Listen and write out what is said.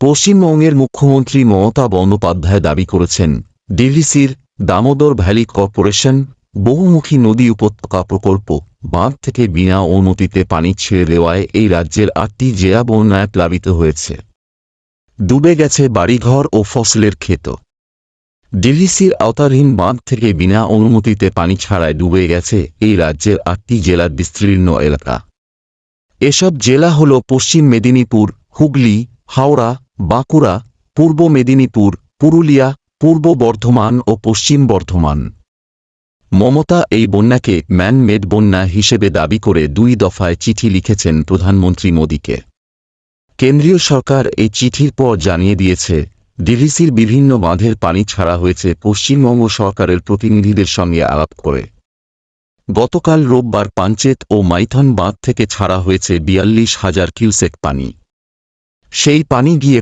পশ্চিমবঙ্গের মুখ্যমন্ত্রী মমতা বন্দ্যোপাধ্যায় দাবি করেছেন, ডিভিসির দামোদর ভ্যালি কর্পোরেশন বহুমুখী নদী উপত্যকা প্রকল্প বাঁধ থেকে বিনা অনুমতিতে পানি ছেড়ে দেওয়ায় এই রাজ্যের 8টি জেলা বন্যায় প্লাবিত হয়েছে। ডুবে গেছে বাড়িঘর ও ফসলের ক্ষেত। ডিভিসির আওতাধীন বাঁধ থেকে বিনা অনুমতিতে পানি ছাড়ায় ডুবে গেছে এই রাজ্যের 8টি জেলার বিস্তীর্ণ এলাকা। এসব জেলা হল পশ্চিম মেদিনীপুর, হুগলি, হাওড়া, বাঁকুড়া, পূর্ব মেদিনীপুর, পুরুলিয়া, পূর্ব বর্ধমান ও পশ্চিম বর্ধমান। মমতা এই বন্যাকে ম্যান মেড বন্যা হিসেবে দাবি করে 2 দফায় চিঠি লিখেছেন প্রধানমন্ত্রী মোদীকে। কেন্দ্রীয় সরকার এই চিঠির পর জানিয়ে দিয়েছে, ডিভিসির বিভিন্ন বাঁধের পানি ছাড়া হয়েছে পশ্চিমবঙ্গ সরকারের প্রতিনিধিদের সঙ্গে আলাপ করে। গতকাল রোববার পাঞ্চেত ও মাইথন বাঁধ থেকে ছাড়া হয়েছে 42,000 কিউসেক পানি। সেই পানি গিয়ে